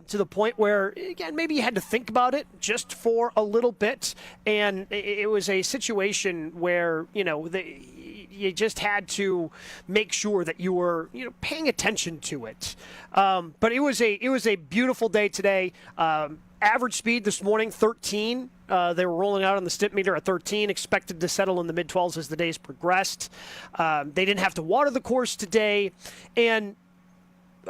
To the point where, again, maybe you had to think about it just for a little bit. And it was a situation where, you just had to make sure that you were, paying attention to it. But it was a beautiful day today. Average speed this morning, 13. They were rolling out on the stimp meter at 13, expected to settle in the mid-12s as the days progressed. They didn't have to water the course today. And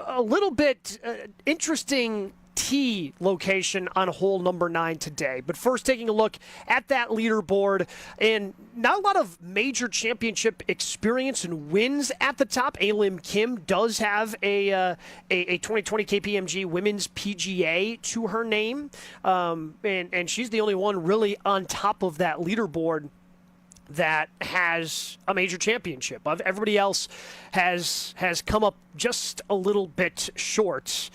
a little bit interesting tee location on hole number 9 today. But first, taking a look at that leaderboard, and not a lot of major championship experience and wins at the top. Erin Kim does have a 2020 KPMG Women's PGA to her name, and she's the only one really on top of that leaderboard that has a major championship. Everybody else has come up just a little bit short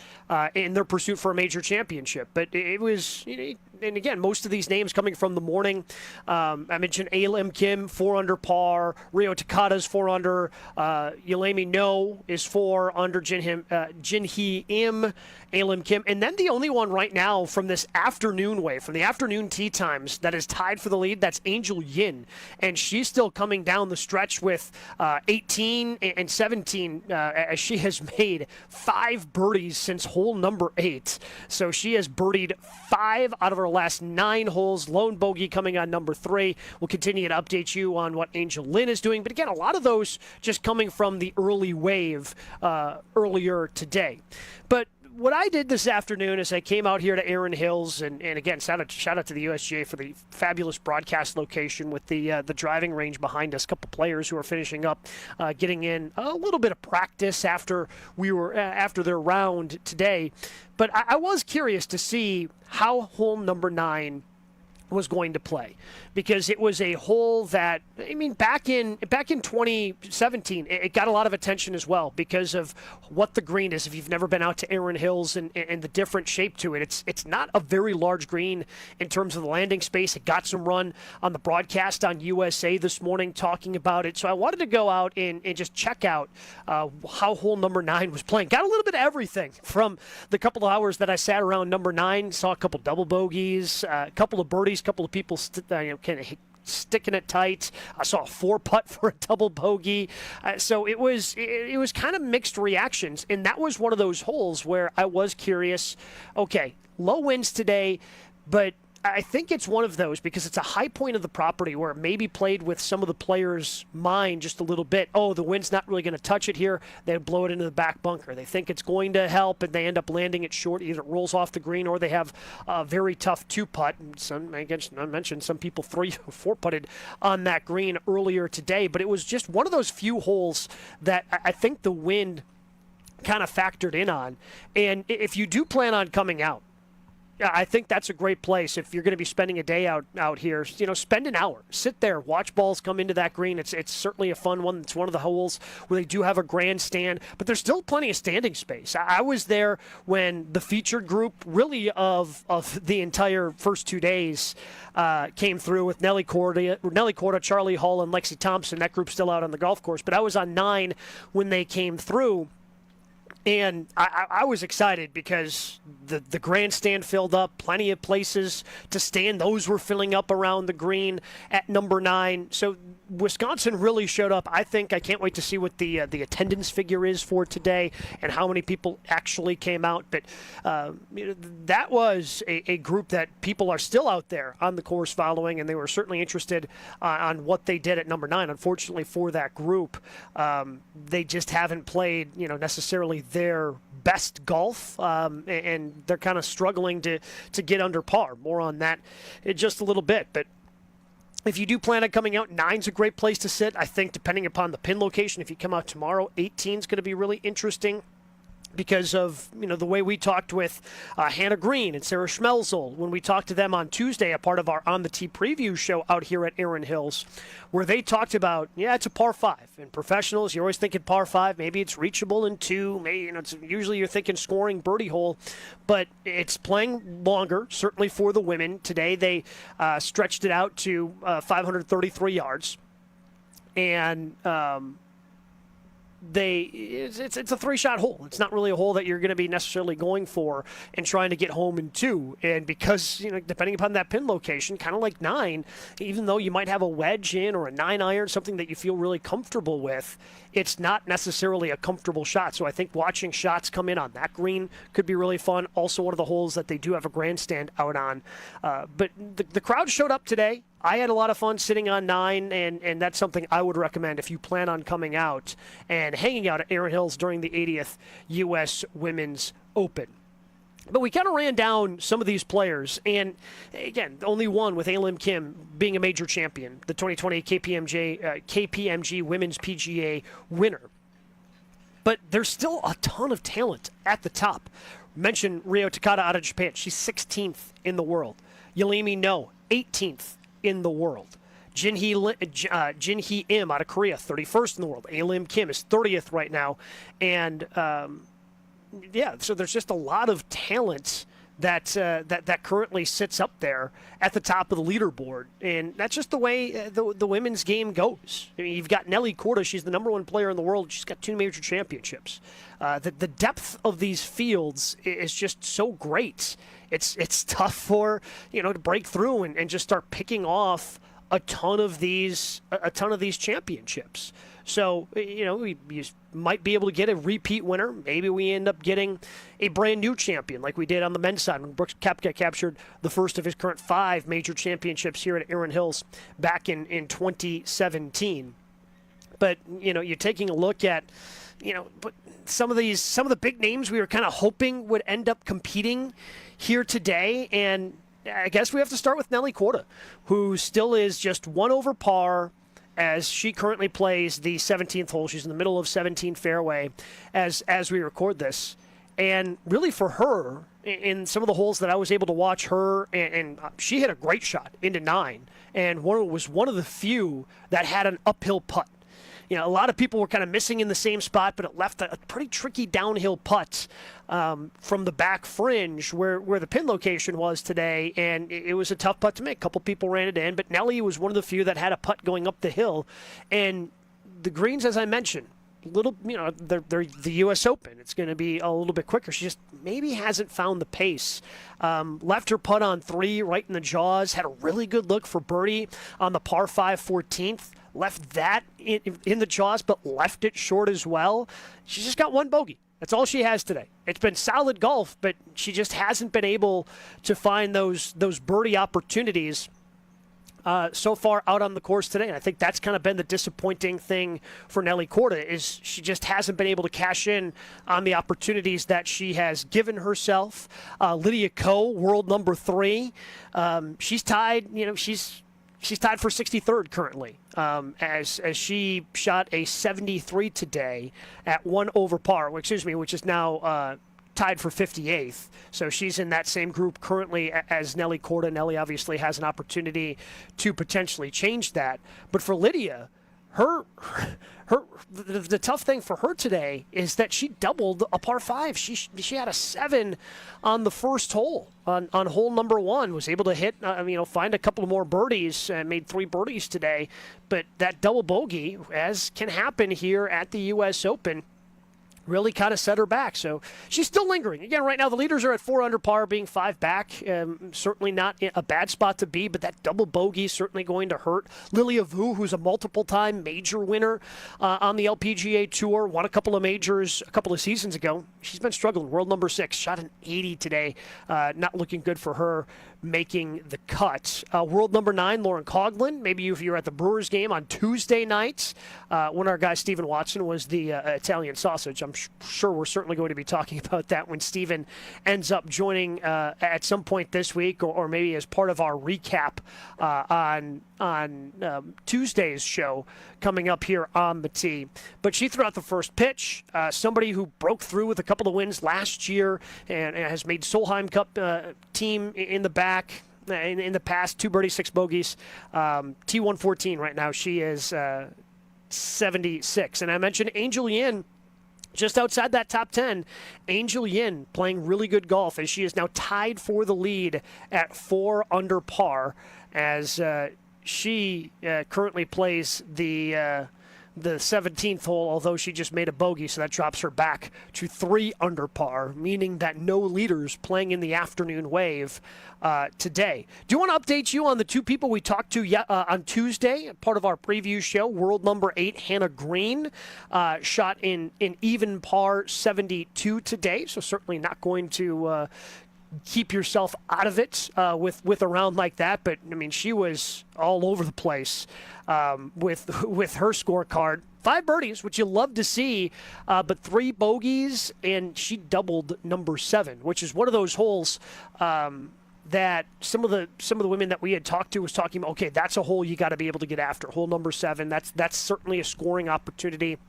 in their pursuit for a major championship. But it was, and again, most of these names coming from the morning. I mentioned Erin Kim, 4 under par. Rio Takada's 4 under. Yulemi No is 4 under. Jinhee Im, Erin Kim. And then the only one right now from this afternoon wave, from the afternoon tee times, that is tied for the lead, that's Angel Yin. And she's still coming down the stretch with 18 and 17 as she has made 5 birdies since hole number 8. So she has birdied 5 out of her last 9 holes. Lone bogey coming on number 3. We'll continue to update you on what Angel Lin is doing. But again, a lot of those just coming from the early wave earlier today. But what I did this afternoon is I came out here to Erin Hills, and again, shout out to the USGA for the fabulous broadcast location with the driving range behind us. A couple players who are finishing up, getting in a little bit of practice after their round today. But I was curious to see how hole number 9 was going to play, because it was a hole that, back in 2017, it got a lot of attention as well because of what the green is. If you've never been out to Erin Hills and the different shape to it, it's not a very large green in terms of the landing space. It got some run on the broadcast on USA this morning talking about it. So I wanted to go out and just check out how hole number 9 was playing. Got a little bit of everything from the couple of hours that I sat around number 9. Saw a couple double bogeys, a couple of birdies, couple of people kind of sticking it tight. I saw a 4-putt for a double bogey. So it was kind of mixed reactions, and that was one of those holes where I was curious. Okay, low winds today, but I think it's one of those because it's a high point of the property where it maybe played with some of the players' mind just a little bit. Oh, the wind's not really going to touch it here. They blow it into the back bunker. They think it's going to help, and they end up landing it short. Either it rolls off the green or they have a very tough 2-putt. I mentioned some people 4-putted on that green earlier today, but it was just one of those few holes that I think the wind kind of factored in on. And if you do plan on coming out, yeah, I think that's a great place if you're going to be spending a day out here. Spend an hour. Sit there. Watch balls come into that green. It's certainly a fun one. It's one of the holes where they do have a grandstand, but there's still plenty of standing space. I was there when the featured group, really of the entire first 2 days, came through with Nelly Korda, Charlie Hall, and Lexi Thompson. That group's still out on the golf course, but I was on 9 when they came through. And I was excited because the grandstand filled up, plenty of places to stand. Those were filling up around the green at number 9. So Wisconsin really showed up. I can't wait to see what the attendance figure is for today and how many people actually came out. But that was a group that people are still out there on the course following, and they were certainly interested on what they did at number 9. Unfortunately for that group, they just haven't played necessarily their best golf, and they're kind of struggling to get under par. More on that in just a little bit. But if you do plan on coming out, 9's a great place to sit. I think depending upon the pin location, if you come out tomorrow, 18's going to be really interesting because of the way we talked with Hannah Green and Sarah Schmelzel when we talked to them on Tuesday, a part of our On the Tee preview show out here at Erin Hills, where they talked about, it's a par 5. In professionals, you're always thinking par 5. Maybe it's reachable in 2. Maybe it's usually you're thinking scoring birdie hole, but it's playing longer. Certainly for the women today, they stretched it out to 533 yards, and it's a 3-shot hole. It's not really a hole that you're going to be necessarily going for and trying to get home in 2. And because, depending upon that pin location, kind of like 9, even though you might have a wedge in or a 9-iron, something that you feel really comfortable with, it's not necessarily a comfortable shot. So I think watching shots come in on that green could be really fun. Also one of the holes that they do have a grandstand out on. But the crowd showed up today. I had a lot of fun sitting on 9, and that's something I would recommend if you plan on coming out and hanging out at Erin Hills during the 80th U.S. Women's Open. But we kind of ran down some of these players, and again, only one with Lim Kim being a major champion, the 2020 KPMG Women's PGA winner. But there's still a ton of talent at the top. Mention Ryo Takada out of Japan. She's 16th in the world. Yeonmi No, 18th in the world. Jin Hee Im out of Korea, 31st in the world. Lim Kim is 30th right now. And, so there's just a lot of talent that currently sits up there at the top of the leaderboard. And that's just the way the women's game goes. I mean, you've got Nelly Korda. She's the number 1 player in the world. She's got 2 major championships. The depth of these fields is just so great. It's tough for, to break through and just start picking off a ton of these championships. So, we might be able to get a repeat winner. Maybe we end up getting a brand new champion like we did on the men's side when Brooks Koepka captured the first of his current 5 major championships here at Erin Hills back in 2017. But, you're taking a look at, but some of the big names we were kind of hoping would end up competing here today, and I guess we have to start with Nelly Korda, who still is just 1 over par as she currently plays the 17th hole. She's in the middle of 17 fairway as we record this. And really for her, in some of the holes that I was able to watch her, and she hit a great shot into 9, and was one of the few that had an uphill putt. A lot of people were kind of missing in the same spot, but it left a pretty tricky downhill putt from the back fringe where the pin location was today, and it was a tough putt to make. A couple people ran it in, but Nelly was one of the few that had a putt going up the hill. And the greens, as I mentioned, they're the U.S. Open. It's going to be a little bit quicker. She just maybe hasn't found the pace. Left her putt on 3 right in the jaws, had a really good look for birdie on the par 5 14th. Left that in the jaws, but left it short as well. She's just got 1 bogey. That's all she has today. It's been solid golf, but she just hasn't been able to find those birdie opportunities so far out on the course today. And I think that's kind of been the disappointing thing for Nelly Korda, is she just hasn't been able to cash in on the opportunities that she has given herself. Lydia Ko, world number 3. She's tied, She's tied for 63rd currently, as she shot a 73 today at 1 over par, which is now tied for 58th. So she's in that same group currently as Nelly Korda. Nelly obviously has an opportunity to potentially change that. But for Lydia, the tough thing for her today is that she doubled a par 5. She had a 7 on the first hole on hole number 1. Was able to hit, find a couple more birdies and made 3 birdies today. But that double bogey, as can happen here at the U.S. Open, really kind of set her back. So she's still lingering. Again, right now the leaders are at 4 under par, being 5 back. Certainly not a bad spot to be, but that double bogey is certainly going to hurt. Lilia Vu, who's a multiple-time major winner on the LPGA Tour, won a couple of majors a couple of seasons ago. She's been struggling. World number 6, shot an 80 today. Not looking good for her making the cut. World number 9, Lauren Coughlin. Maybe if you were at the Brewers game on Tuesday nights, when our guy Stephen Watson was the Italian sausage. I'm sure we're certainly going to be talking about that when Stephen ends up joining at some point this week, or maybe as part of our recap on Tuesday's show coming up here on the tee. But she threw out the first pitch. Somebody who broke through with a couple of wins last year and has made Solheim Cup team in the back. In the past, 2 birdies, 6 bogeys. T114 right now. She is 76. And I mentioned Angel Yin just outside that top 10. Angel Yin playing really good golf as she is now tied for the lead at 4 under par as she currently plays the the 17th hole, although she just made a bogey, so that drops her back to 3 under par, meaning that no leaders playing in the afternoon wave today. Do you want to update you on the two people we talked to on Tuesday, part of our preview show? World number 8, Hannah Green, shot in even par 72 today, so certainly not going to keep yourself out of it with a round like that. But, I mean, she was all over the place with her scorecard. 5 birdies, which you love to see, but 3 bogeys, and she doubled number 7, which is one of those holes that some of the women that we had talked to was talking about, okay, that's a hole you got to be able to get after. Hole number 7, that's certainly a scoring opportunity.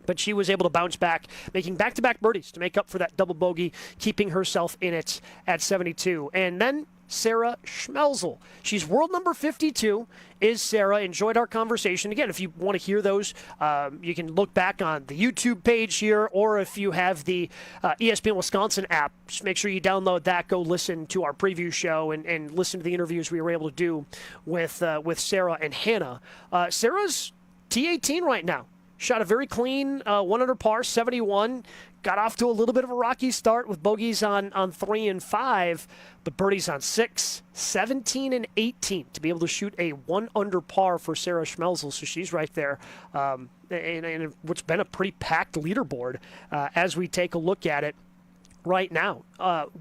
But she was able to bounce back, making back-to-back birdies to make up for that double bogey, keeping herself in it at 72. And then Sarah Schmelzel. She's world number 52, is Sarah. Enjoyed our conversation. Again, if you want to hear those, you can look back on the YouTube page here, or if you have the ESPN Wisconsin app, just make sure you download that. Go listen to our preview show and listen to the interviews we were able to do with Sarah and Hannah. Sarah's T18 right now. Shot a very clean 1 under par, 71. Got off to a little bit of a rocky start with bogeys on 3 and 5, but birdies on 6, 17, and 18 to be able to shoot a 1 under par for Sarah Schmelzel. So she's right there. And what's been a pretty packed leaderboard as we take a look at it right now.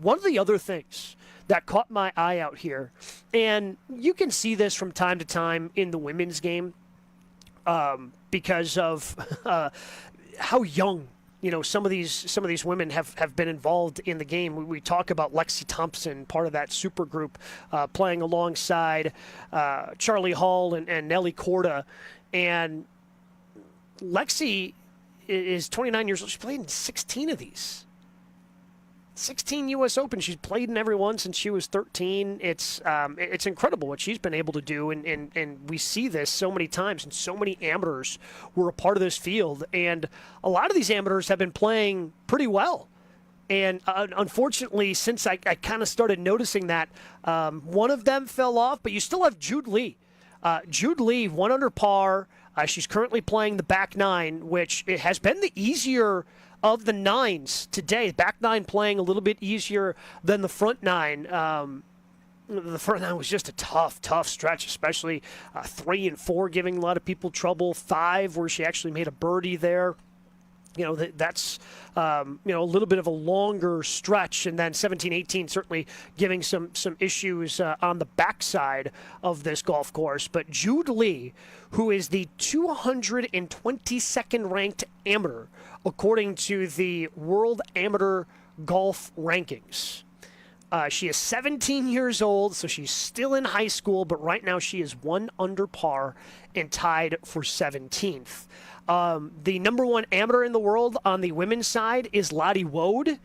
One of the other things that caught my eye out here, and you can see this from time to time in the women's game, because of how young, some of these women have been involved in the game. We talk about Lexi Thompson, part of that super group, playing alongside Charlie Hall and Nelly Corda. And Lexi is 29 years old. She played in 16 of these. 16 U.S. Open. She's played in every one since she was 13. It's incredible what she's been able to do, and we see this so many times, and so many amateurs were a part of this field, and a lot of these amateurs have been playing pretty well. And unfortunately, since I kind of started noticing that, one of them fell off, but you still have Jude Lee. Jude Lee, 1 under par. She's currently playing the back 9, which it has been the easier of the 9s today. Back 9 playing a little bit easier than the front 9. The front 9 was just a tough stretch, especially 3 and 4 giving a lot of people trouble. 5 where she actually made a birdie there. That's a little bit of a longer stretch, and then 17, 18 certainly giving some issues on the backside of this golf course. But Jude Lee, who is the 222nd ranked amateur according to the World Amateur Golf Rankings. She is 17 years old, so she's still in high school, but right now she is 1 under par and tied for 17th. The number 1 amateur in the world on the women's side is Lottie Wode,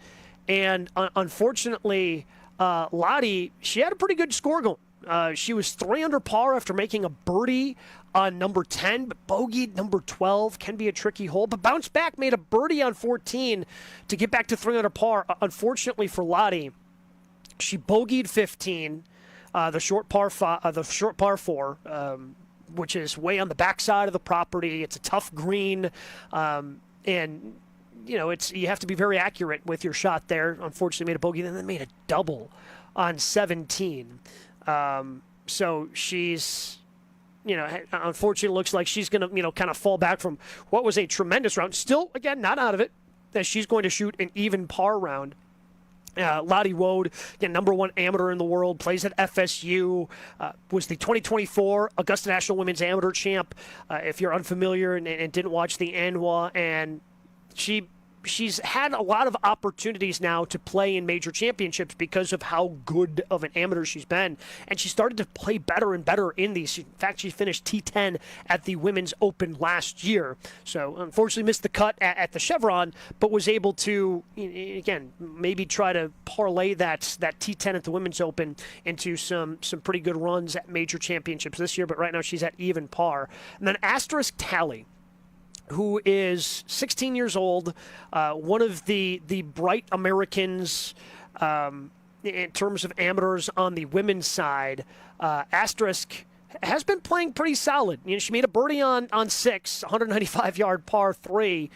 and unfortunately, Lottie, she had a pretty good score going. She was 3 under par after making a birdie on number 10, but bogeyed number 12. Can be a tricky hole, but bounced back, made a birdie on 14 to get back to 3 under par. Unfortunately for Lottie, she bogeyed 15, the short par 4, which is way on the backside of the property. It's a tough green, and you have to be very accurate with your shot there. Unfortunately, made a bogey, then they made a double on 17. So she's, unfortunately, looks like she's going to, kind of fall back from what was a tremendous round. Still, again, not out of it, as she's going to shoot an even par round. Lottie Wode, again, number 1 amateur in the world, plays at FSU, was the 2024 Augusta National Women's Amateur Champ, if you're unfamiliar and didn't watch the ANWA, and she's had a lot of opportunities now to play in major championships because of how good of an amateur she's been. And she started to play better and better in these. In fact, she finished T10 at the Women's Open last year. So unfortunately missed the cut at the Chevron, but was able to, again, maybe try to parlay that T10 at the Women's Open into some pretty good runs at major championships this year. But right now she's at even par. And then Asterisk Tally, who is 16 years old, one of the bright Americans in terms of amateurs on the women's side. Asterisk has been playing pretty solid. She made a birdie on 6, 195-yard par 3.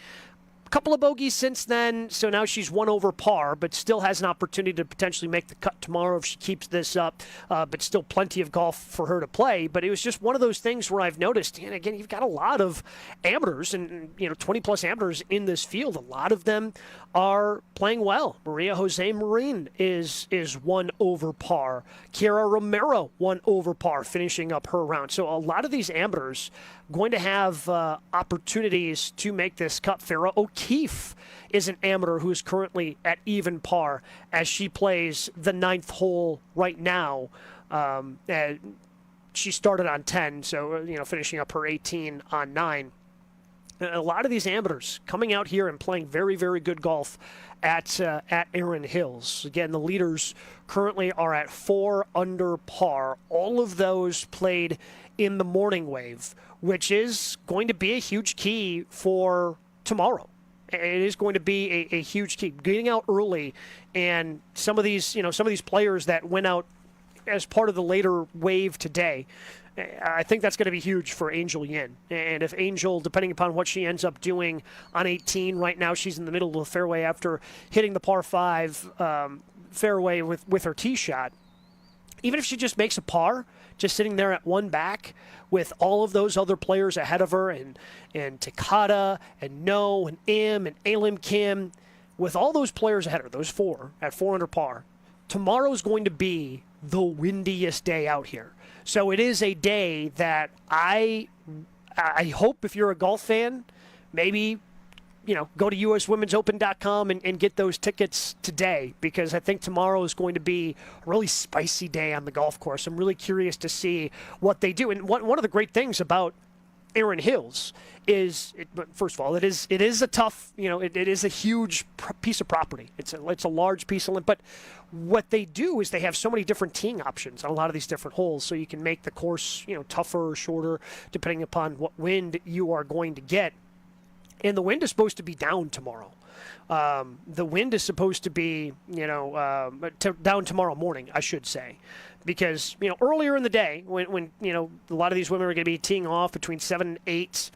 Couple of bogeys since then, so now she's 1 over par, but still has an opportunity to potentially make the cut tomorrow if she keeps this up, but still plenty of golf for her to play. But it was just one of those things where I've noticed, and again, you've got a lot of amateurs and 20-plus amateurs in this field. A lot of them are playing well. Maria Jose Marin is 1 over par. Kiara Romero 1 over par, finishing up her round. So a lot of these amateurs going to have opportunities to make this cut. Farrah O'Keefe is an amateur who is currently at even par as she plays the 9th hole right now. She started on 10, so finishing up her 18 on 9. A lot of these amateurs coming out here and playing very, very good golf at Erin Hills. Again, the leaders currently are at 4 under par. All of those played in the morning wave, which is going to be a huge key for tomorrow. It is going to be a huge key. Getting out early, and some of these players that went out as part of the later wave today, I think that's going to be huge for Angel Yin. And if Angel, depending upon what she ends up doing on 18, right now she's in the middle of the fairway after hitting the par 5 fairway with her tee shot. Even if she just makes a par, just sitting there at 1 back with all of those other players ahead of her, and Takada and No and Im and Alim Kim, with all those players ahead of her, those 4 at 4 under par, tomorrow's going to be the windiest day out here. So it is a day that I hope, if you're a golf fan, maybe go to uswomensopen.com and get those tickets today, because I think tomorrow is going to be a really spicy day on the golf course. I'm really curious to see what they do. And one of the great things about Erin Hills is, first of all, it is a tough, it is a huge piece of property. It's a large piece of land, but what they do is they have so many different teeing options on a lot of these different holes, so you can make the course, tougher or shorter depending upon what wind you are going to get. And the wind is supposed to be down tomorrow. The wind is supposed to be, down tomorrow morning, I should say. Because, earlier in the day, when a lot of these women are going to be teeing off between 7 and 8,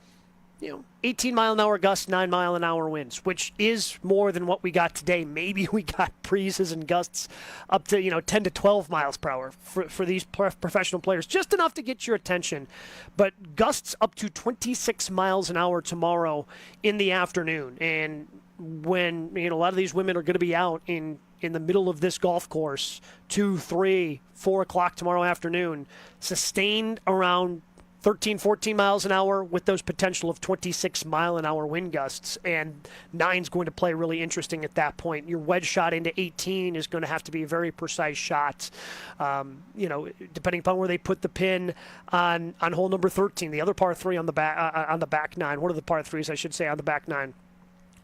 18-mile-an-hour gusts, 9-mile-an-hour winds, which is more than what we got today. Maybe we got breezes and gusts up to, 10 to 12 miles per hour for these professional players, just enough to get your attention. But gusts up to 26 miles an hour tomorrow in the afternoon. And when, a lot of these women are going to be out in the middle of this golf course, 2, 3, 4 o'clock tomorrow afternoon, sustained around 13, 14 miles an hour with those potential of 26-mile-an-hour wind gusts, and 9's going to play really interesting at that point. Your wedge shot into 18 is going to have to be a very precise shot, depending upon where they put the pin on hole number 13, the other par 3 on the back 9, one of the par 3s, I should say, on the back 9.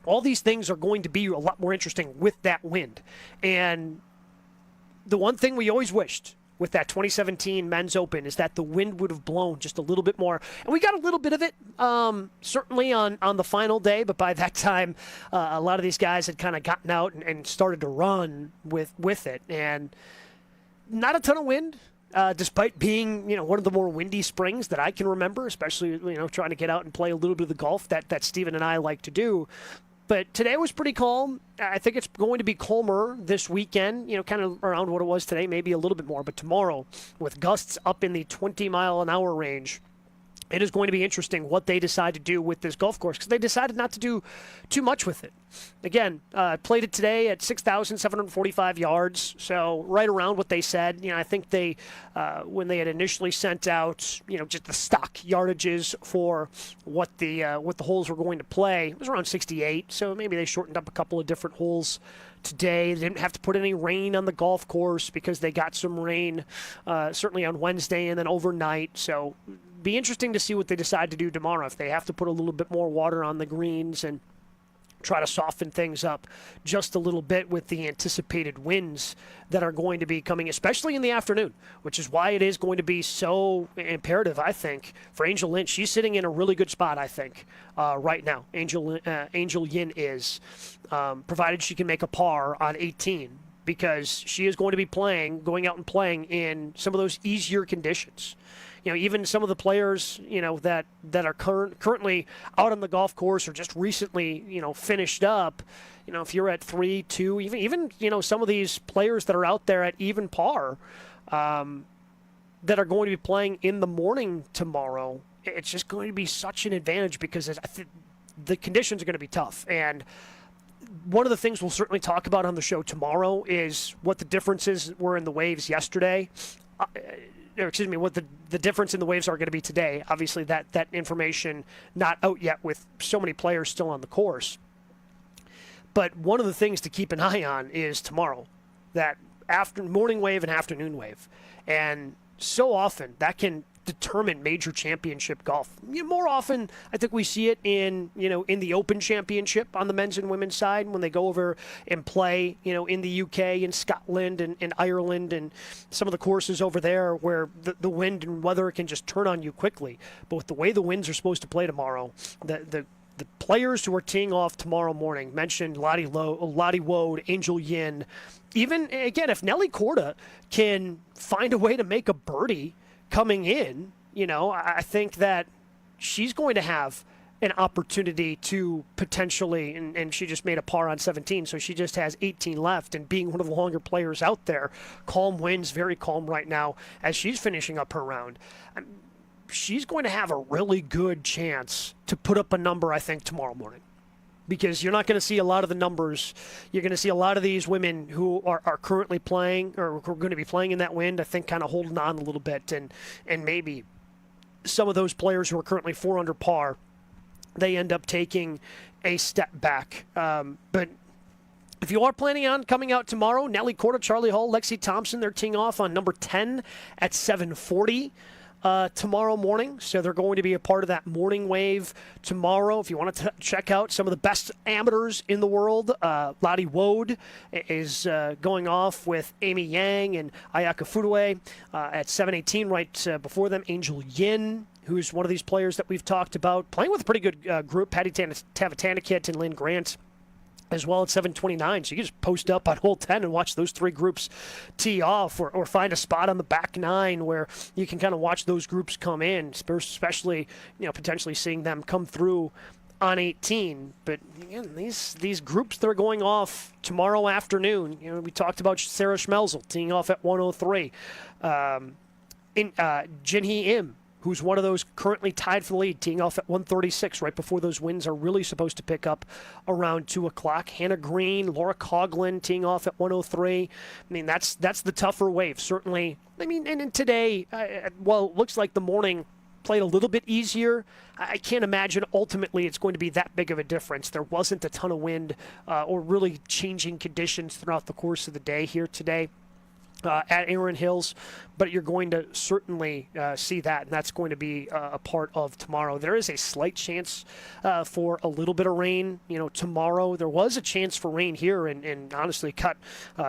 All these things are going to be a lot more interesting with that wind. And the one thing we always wished with that 2017 Men's Open is that the wind would have blown just a little bit more. And we got a little bit of it, certainly on the final day, but by that time, a lot of these guys had kind of gotten out and started to run with it. And not a ton of wind, despite being, one of the more windy springs that I can remember, especially, trying to get out and play a little bit of the golf that Steven and I like to do. But today was pretty calm. I think it's going to be calmer this weekend, kind of around what it was today, maybe a little bit more. But tomorrow, with gusts up in the 20-mile-an-hour range, it is going to be interesting what they decide to do with this golf course, because they decided not to do too much with it. Again, played it today at 6,745 yards, so right around what they said. I think they, when they had initially sent out, just the stock yardages for what the holes were going to play, it was around 68. So maybe they shortened up a couple of different holes today. They didn't have to put any rain on the golf course because they got some rain, certainly on Wednesday and then overnight. So be interesting to see what they decide to do tomorrow, if they have to put a little bit more water on the greens and try to soften things up just a little bit with the anticipated winds that are going to be coming, especially in the afternoon, which is why it is going to be so imperative, I think, for Angel Lynch. She's sitting in a really good spot, I think, right now. Angel Yin is, provided she can make a par on 18, because she is going to be going out and playing in some of those easier conditions. even some of the players, that are currently out on the golf course or just recently, finished up, if you're at 3-2, even some of these players that are out there at even par, that are going to be playing in the morning tomorrow, it's just going to be such an advantage because the conditions are going to be tough. And one of the things we'll certainly talk about on the show tomorrow is what the differences were in the waves yesterday. What the difference in the waves are going to be today. Obviously, that information not out yet with so many players still on the course. But one of the things to keep an eye on is tomorrow, that morning wave and afternoon wave. And so often that can determine major championship golf. More often, I think we see it in the Open Championship on the men's and women's side when they go over and play, in the UK and Scotland and Ireland and some of the courses over there where the wind and weather can just turn on you quickly. But with the way the winds are supposed to play tomorrow, the players who are teeing off tomorrow morning, mentioned Lottie Woad, Angel Yin, even, again, if Nelly Korda can find a way to make a birdie coming in, I think that she's going to have an opportunity to potentially, and she just made a par on 17, so she just has 18 left, and being one of the longer players out there, calm winds, very calm right now as she's finishing up her round. She's going to have a really good chance to put up a number, I think, tomorrow morning. Because you're not going to see a lot of the numbers. You're going to see a lot of these women who are currently playing or who are going to be playing in that wind, I think, kind of holding on a little bit. And maybe some of those players who are currently 4 under par, they end up taking a step back. But if you are planning on coming out tomorrow, Nelly Korda, Charlie Hull, Lexi Thompson, they're teeing off on number 10 at 7:40. Tomorrow morning, so they're going to be a part of that morning wave tomorrow. If you want to check out some of the best amateurs in the world, Lottie Woad is going off with Amy Yang and Ayaka Fudue at 7:18. Right before them, Angel Yin, who's one of these players that we've talked about, playing with a pretty good group, Patty Tavatanakit and Lynn Grant, as well at 7:29. So you can just post up on hole 10 and watch those three groups tee off, or find a spot on the back nine where you can kind of watch those groups come in, especially, potentially seeing them come through on 18. But again, these groups that are going off tomorrow afternoon, we talked about Sarah Schmelzel teeing off at 103. Jinhee Im, who's one of those currently tied for the lead, teeing off at 136 right before those winds are really supposed to pick up around 2 o'clock. Hannah Green, Laura Coughlin teeing off at 103. That's the tougher wave, certainly. And today, while it looks like the morning played a little bit easier, I can't imagine ultimately it's going to be that big of a difference. There wasn't a ton of wind or really changing conditions throughout the course of the day here today at Erin Hills, but you're going to certainly see that, and that's going to be a part of tomorrow. There is a slight chance for a little bit of rain, tomorrow. There was a chance for rain here, and honestly got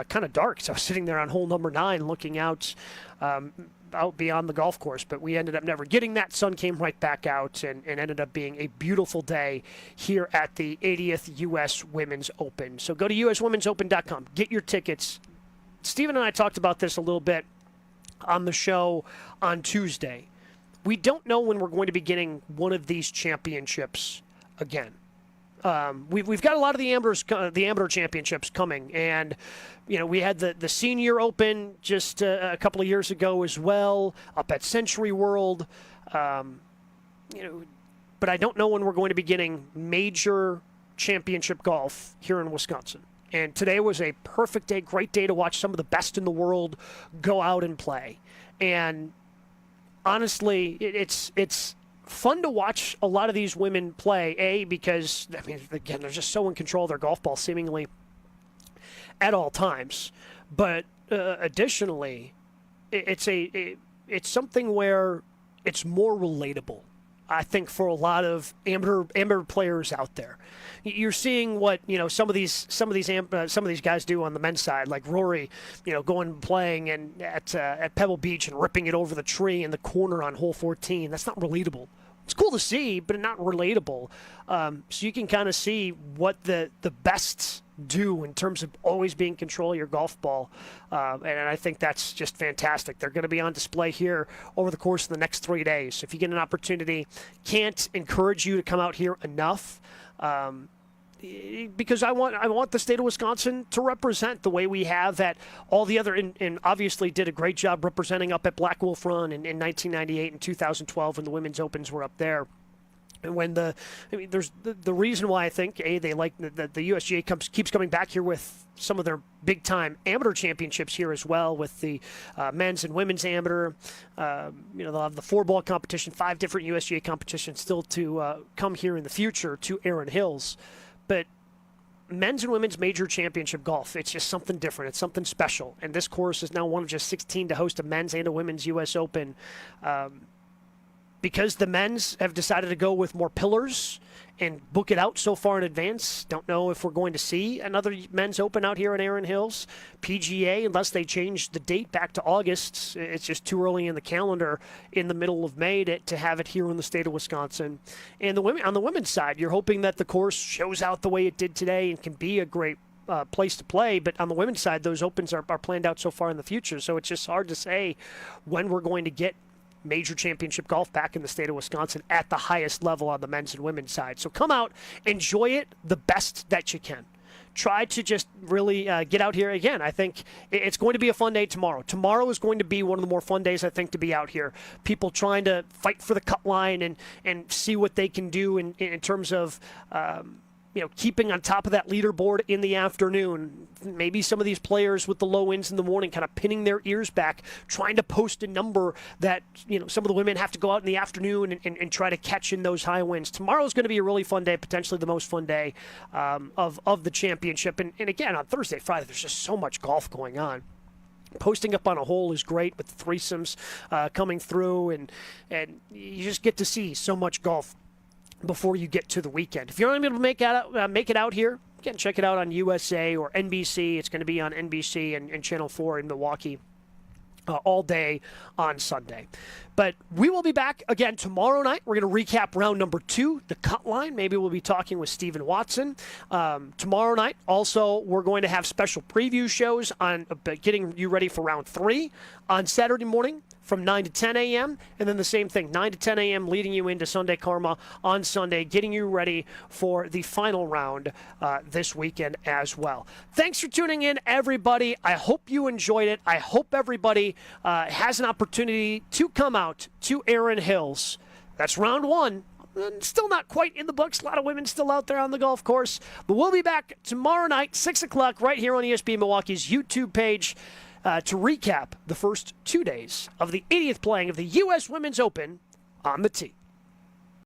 kind of dark. So I was sitting there on hole number 9 looking out beyond the golf course, but we ended up never getting that. Sun came right back out and ended up being a beautiful day here at the 80th U.S. Women's Open. So go to uswomensopen.com, get your tickets. Stephen and I talked about this a little bit on the show on Tuesday. We don't know when we're going to be getting one of these championships again. We've got a lot of the amateur championships coming, and we had the Senior Open just a couple of years ago as well, up at Century World. But I don't know when we're going to be getting major championship golf here in Wisconsin. And today was a perfect day, great day to watch some of the best in the world go out and play. And honestly, it's fun to watch a lot of these women play, because, again, they're just so in control of their golf ball seemingly at all times. But additionally, it's something where it's more relatable, I think, for a lot of amateur players out there. You're seeing what some of these guys do on the men's side, like Rory, going and playing at Pebble Beach and ripping it over the tree in the corner on hole 14. That's not relatable it's cool to see, but not relatable. So you can kind of see what the best do in terms of always being in control of your golf ball. And I think that's just fantastic. They're going to be on display here over the course of the next 3 days. If you get an opportunity, can't encourage you to come out here enough. Because I want the state of Wisconsin to represent the way we have at all the other, and obviously did a great job representing up at Black Wolf Run in 1998 and 2012 when the women's opens were up there. And when there's the reason why I think they like the USGA keeps coming back here with some of their big time amateur championships here as well, with the men's and women's amateur. They'll have the 4-ball competition, 5 different USGA competitions still to come here in the future to Erin Hills. But men's and women's major championship golf, it's just something different. It's something special. And this course is now one of just 16 to host a men's and a women's U.S. Open. Because the men's have decided to go with more pillars and book it out so far in advance, don't know if we're going to see another men's open out here in Erin Hills. PGA, unless they change the date back to August, it's just too early in the calendar in the middle of May to have it here in the state of Wisconsin. And on the women's side, you're hoping that the course shows out the way it did today and can be a great place to play. But on the women's side, those opens are planned out so far in the future. So it's just hard to say when we're going to get major championship golf back in the state of Wisconsin at the highest level on the men's and women's side. So come out, enjoy it the best that you can. Try to just really get out here again. I think it's going to be a fun day tomorrow. Tomorrow is going to be one of the more fun days, I think, to be out here. People trying to fight for the cut line and see what they can do in terms of keeping on top of that leaderboard in the afternoon. Maybe some of these players with the low winds in the morning kind of pinning their ears back, trying to post a number that, some of the women have to go out in the afternoon and try to catch in those high winds. Tomorrow is going to be a really fun day, potentially the most fun day of the championship. And again, on Thursday, Friday, there's just so much golf going on. Posting up on a hole is great with the threesomes coming through, and you just get to see so much golf before you get to the weekend. If you're not able to make it out here, again, check it out on USA or NBC. It's going to be on NBC and Channel 4 in Milwaukee all day on Sunday. But we will be back again tomorrow night. We're going to recap round number 2, the cut line. Maybe we'll be talking with Stephen Watson tomorrow night. Also, we're going to have special preview shows on getting you ready for round 3 on Saturday morning from 9 to 10 a.m. And then the same thing, 9 to 10 a.m., leading you into Sunday Karma on Sunday, getting you ready for the final round this weekend as well. Thanks for tuning in, everybody. I hope you enjoyed it. I hope everybody has an opportunity to come out to Erin Hills. That's round 1. Still not quite in the books. A lot of women still out there on the golf course. But we'll be back tomorrow night, 6 o'clock, right here on ESPN Milwaukee's YouTube page to recap the first 2 days of the 80th playing of the U.S. Women's Open on the tee.